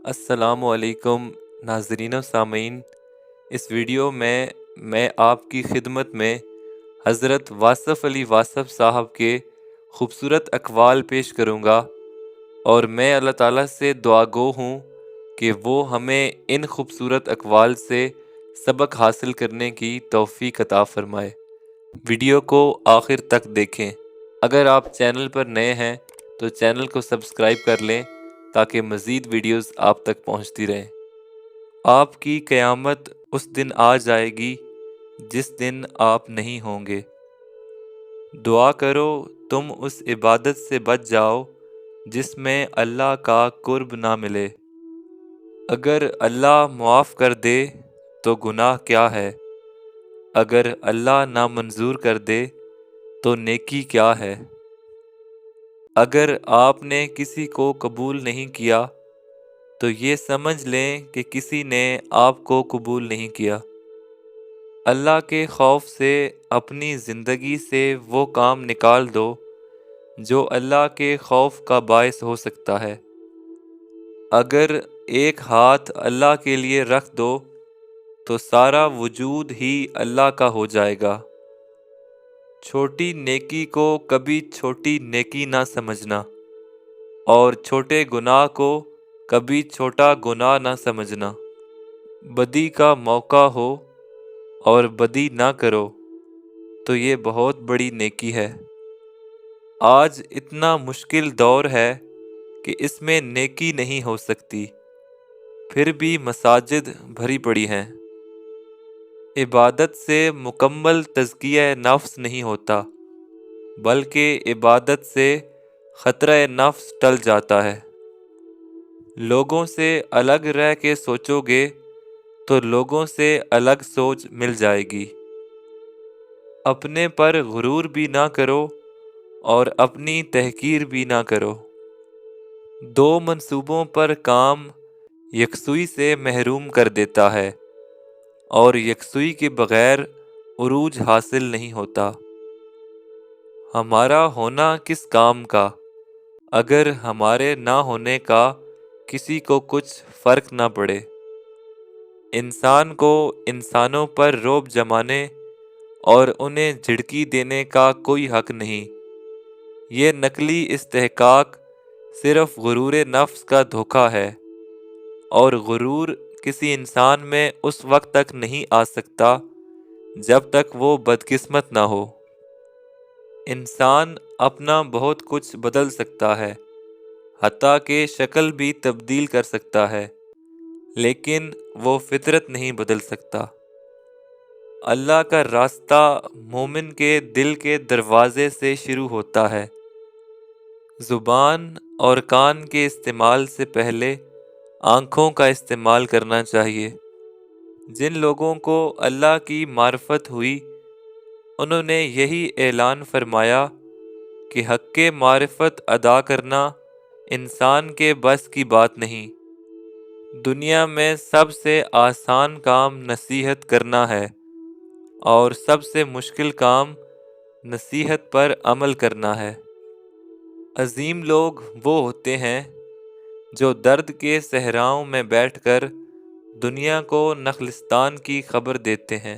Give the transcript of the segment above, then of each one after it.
السلام علیکم ناظرین و سامعین، اس ویڈیو میں آپ کی خدمت میں حضرت واصف علی واصف صاحب کے خوبصورت اقوال پیش کروں گا، اور میں اللہ تعالیٰ سے دعا گو ہوں کہ وہ ہمیں ان خوبصورت اقوال سے سبق حاصل کرنے کی توفیق عطا فرمائے۔ ویڈیو کو آخر تک دیکھیں۔ اگر آپ چینل پر نئے ہیں تو چینل کو سبسکرائب کر لیں تاکہ مزید ویڈیوز آپ تک پہنچتی رہیں۔ آپ کی قیامت اس دن آ جائے گی جس دن آپ نہیں ہوں گے۔ دعا کرو تم اس عبادت سے بچ جاؤ جس میں اللہ کا قرب نہ ملے۔ اگر اللہ معاف کر دے تو گناہ کیا ہے، اگر اللہ نامنظور کر دے تو نیکی کیا ہے۔ اگر آپ نے کسی کو قبول نہیں کیا تو یہ سمجھ لیں کہ کسی نے آپ کو قبول نہیں کیا۔ اللہ کے خوف سے اپنی زندگی سے وہ کام نکال دو جو اللہ کے خوف کا باعث ہو سکتا ہے۔ اگر ایک ہاتھ اللہ کے لیے رکھ دو تو سارا وجود ہی اللہ کا ہو جائے گا۔ چھوٹی نیکی کو کبھی چھوٹی نیکی نہ سمجھنا، اور چھوٹے گناہ کو کبھی چھوٹا گناہ نہ سمجھنا۔ بدی کا موقع ہو اور بدی نہ کرو تو یہ بہت بڑی نیکی ہے۔ آج اتنا مشکل دور ہے کہ اس میں نیکی نہیں ہو سکتی، پھر بھی مساجد بھری پڑی ہیں۔ عبادت سے مکمل تزکیہ نفس نہیں ہوتا، بلکہ عبادت سے خطرہ نفس ٹل جاتا ہے۔ لوگوں سے الگ رہ کے سوچو گے تو لوگوں سے الگ سوچ مل جائے گی۔ اپنے پر غرور بھی نہ کرو اور اپنی تحقیر بھی نہ کرو۔ دو منصوبوں پر کام یکسوئی سے محروم کر دیتا ہے، اور یکسوئی کے بغیر عروج حاصل نہیں ہوتا۔ ہمارا ہونا کس کام کا اگر ہمارے نہ ہونے کا کسی کو کچھ فرق نہ پڑے۔ انسان کو انسانوں پر رعب جمانے اور انہیں جھڑکی دینے کا کوئی حق نہیں۔ یہ نقلی استحقاق صرف غرور نفس کا دھوکہ ہے، اور غرور کسی انسان میں اس وقت تک نہیں آ سکتا جب تک وہ بدقسمت نہ ہو۔ انسان اپنا بہت کچھ بدل سکتا ہے، حتیٰ کہ شکل بھی تبدیل کر سکتا ہے، لیکن وہ فطرت نہیں بدل سکتا۔ اللہ کا راستہ مومن کے دل کے دروازے سے شروع ہوتا ہے۔ زبان اور کان کے استعمال سے پہلے آنکھوں کا استعمال کرنا چاہیے۔ جن لوگوں کو اللہ کی معرفت ہوئی انہوں نے یہی اعلان فرمایا کہ حق معرفت ادا کرنا انسان کے بس کی بات نہیں۔ دنیا میں سب سے آسان کام نصیحت کرنا ہے، اور سب سے مشکل کام نصیحت پر عمل کرنا ہے۔ عظیم لوگ وہ ہوتے ہیں جو درد کے صحراؤں میں بیٹھ کر دنیا کو نخلستان کی خبر دیتے ہیں۔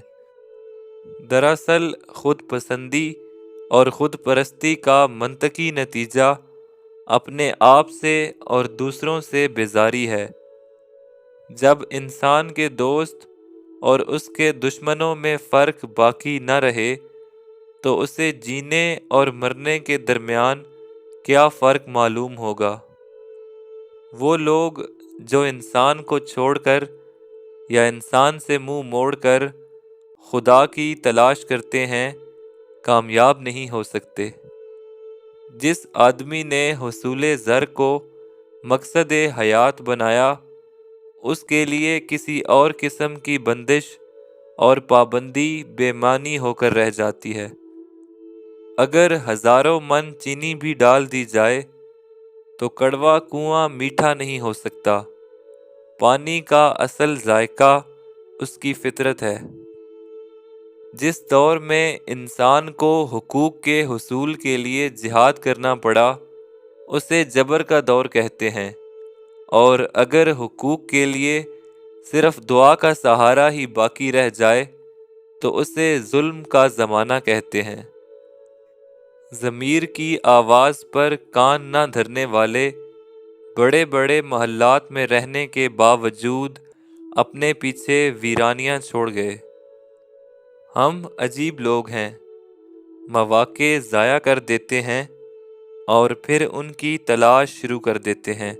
دراصل خود پسندی اور خود پرستی کا منطقی نتیجہ اپنے آپ سے اور دوسروں سے بیزاری ہے۔ جب انسان کے دوست اور اس کے دشمنوں میں فرق باقی نہ رہے تو اسے جینے اور مرنے کے درمیان کیا فرق معلوم ہوگا۔ وہ لوگ جو انسان کو چھوڑ کر یا انسان سے منہ موڑ کر خدا کی تلاش کرتے ہیں کامیاب نہیں ہو سکتے۔ جس آدمی نے حصول زر کو مقصد حیات بنایا اس کے لیے کسی اور قسم کی بندش اور پابندی بے معنی ہو کر رہ جاتی ہے۔ اگر ہزاروں من چینی بھی ڈال دی جائے تو کڑوا کنواں میٹھا نہیں ہو سکتا۔ پانی کا اصل ذائقہ اس کی فطرت ہے۔ جس دور میں انسان کو حقوق کے حصول کے لیے جہاد کرنا پڑا اسے جبر کا دور کہتے ہیں، اور اگر حقوق کے لیے صرف دعا کا سہارا ہی باقی رہ جائے تو اسے ظلم کا زمانہ کہتے ہیں۔ ضمیر کی آواز پر کان نہ دھرنے والے بڑے بڑے محلات میں رہنے کے باوجود اپنے پیچھے ویرانیاں چھوڑ گئے۔ ہم عجیب لوگ ہیں، مواقع ضائع کر دیتے ہیں اور پھر ان کی تلاش شروع کر دیتے ہیں۔